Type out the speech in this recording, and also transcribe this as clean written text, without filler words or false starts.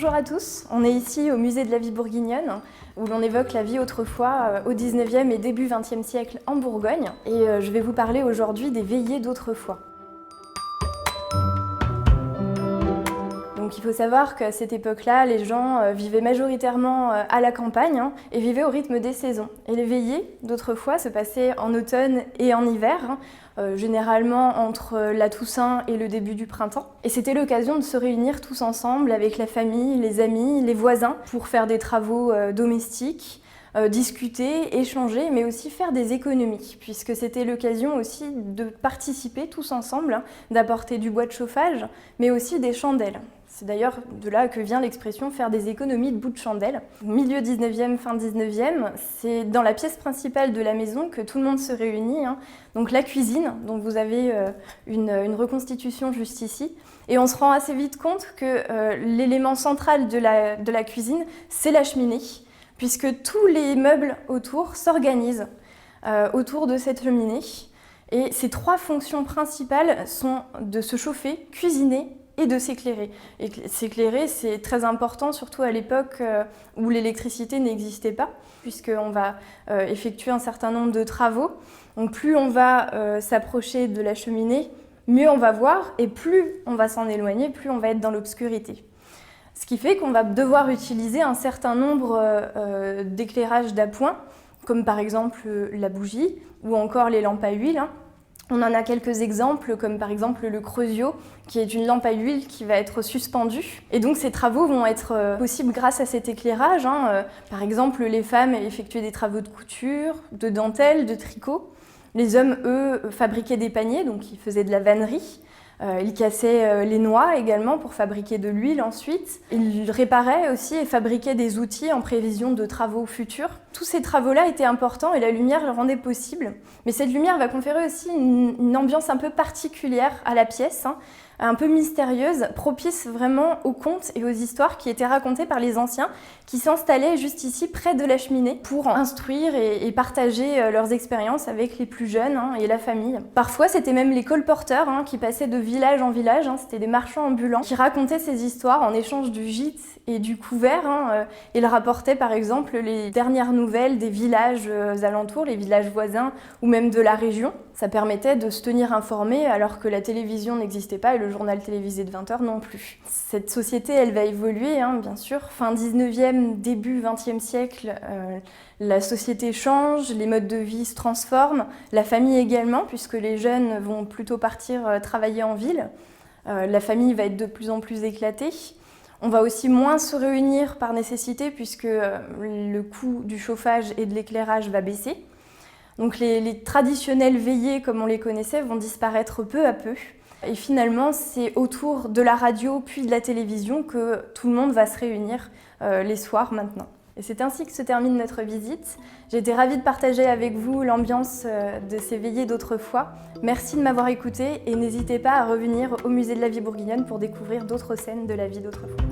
Bonjour à tous, on est ici au musée de la vie bourguignonne où l'on évoque la vie autrefois au 19e et début 20e siècle en Bourgogne et je vais vous parler aujourd'hui des veillées d'autrefois. Donc il faut savoir qu'à cette époque-là, les gens vivaient majoritairement à la campagne et vivaient au rythme des saisons. Et les veillées d'autrefois se passaient en automne et en hiver, généralement entre la Toussaint et le début du printemps. Et c'était l'occasion de se réunir tous ensemble avec la famille, les amis, les voisins pour faire des travaux domestiques, discuter, échanger, mais aussi faire des économies, puisque c'était l'occasion aussi de participer tous ensemble, d'apporter du bois de chauffage, mais aussi des chandelles. C'est d'ailleurs de là que vient l'expression « faire des économies de bout de chandelle ». Milieu 19e, fin 19e, c'est dans la pièce principale de la maison que tout le monde se réunit, donc la cuisine, dont vous avez une reconstitution juste ici. Et on se rend assez vite compte que l'élément central de la cuisine, c'est la cheminée, puisque tous les meubles autour s'organisent autour de cette cheminée. Et ces trois fonctions principales sont de se chauffer, cuisiner et de s'éclairer. Et s'éclairer, c'est très important, surtout à l'époque où l'électricité n'existait pas, puisqu'on va effectuer un certain nombre de travaux. Donc plus on va s'approcher de la cheminée, mieux on va voir, et plus on va s'en éloigner, plus on va être dans l'obscurité. Ce qui fait qu'on va devoir utiliser un certain nombre d'éclairages d'appoint, comme par exemple la bougie ou encore les lampes à huile. On en a quelques exemples, comme par exemple le Creusio, qui est une lampe à huile qui va être suspendue. Et donc ces travaux vont être possibles grâce à cet éclairage. Par exemple, les femmes effectuaient des travaux de couture, de dentelle, de tricot. Les hommes, eux, fabriquaient des paniers, donc ils faisaient de la vannerie. Ils cassaient les noix également pour fabriquer de l'huile ensuite. Ils réparaient aussi et fabriquaient des outils en prévision de travaux futurs. Tous ces travaux-là étaient importants et la lumière le rendait possible. Mais cette lumière va conférer aussi une ambiance un peu particulière à la pièce, un peu mystérieuse, propice vraiment aux contes et aux histoires qui étaient racontées par les anciens, qui s'installaient juste ici près de la cheminée pour instruire et partager leurs expériences avec les plus jeunes et la famille. Parfois, c'était même les colporteurs qui passaient de village en village, c'était des marchands ambulants qui racontaient ces histoires en échange du gîte et du couvert. Ils rapportaient par exemple les dernières nouvelles des villages alentours, les villages voisins ou même de la région. Ça permettait de se tenir informé alors que la télévision n'existait pas et le journal télévisé de 20h non plus. Cette société, elle va évoluer, bien sûr. Fin 19e, début 20e siècle, la société change, les modes de vie se transforment, la famille également, puisque les jeunes vont plutôt partir travailler en ville. La famille va être de plus en plus éclatée. On va aussi moins se réunir par nécessité puisque le coût du chauffage et de l'éclairage va baisser. Donc les traditionnelles veillées comme on les connaissait vont disparaître peu à peu. Et finalement, c'est autour de la radio puis de la télévision que tout le monde va se réunir les soirs maintenant. Et c'est ainsi que se termine notre visite. J'ai été ravie de partager avec vous l'ambiance de ces veillées d'autrefois. Merci de m'avoir écouté et n'hésitez pas à revenir au musée de la vie bourguignonne pour découvrir d'autres scènes de la vie d'autrefois.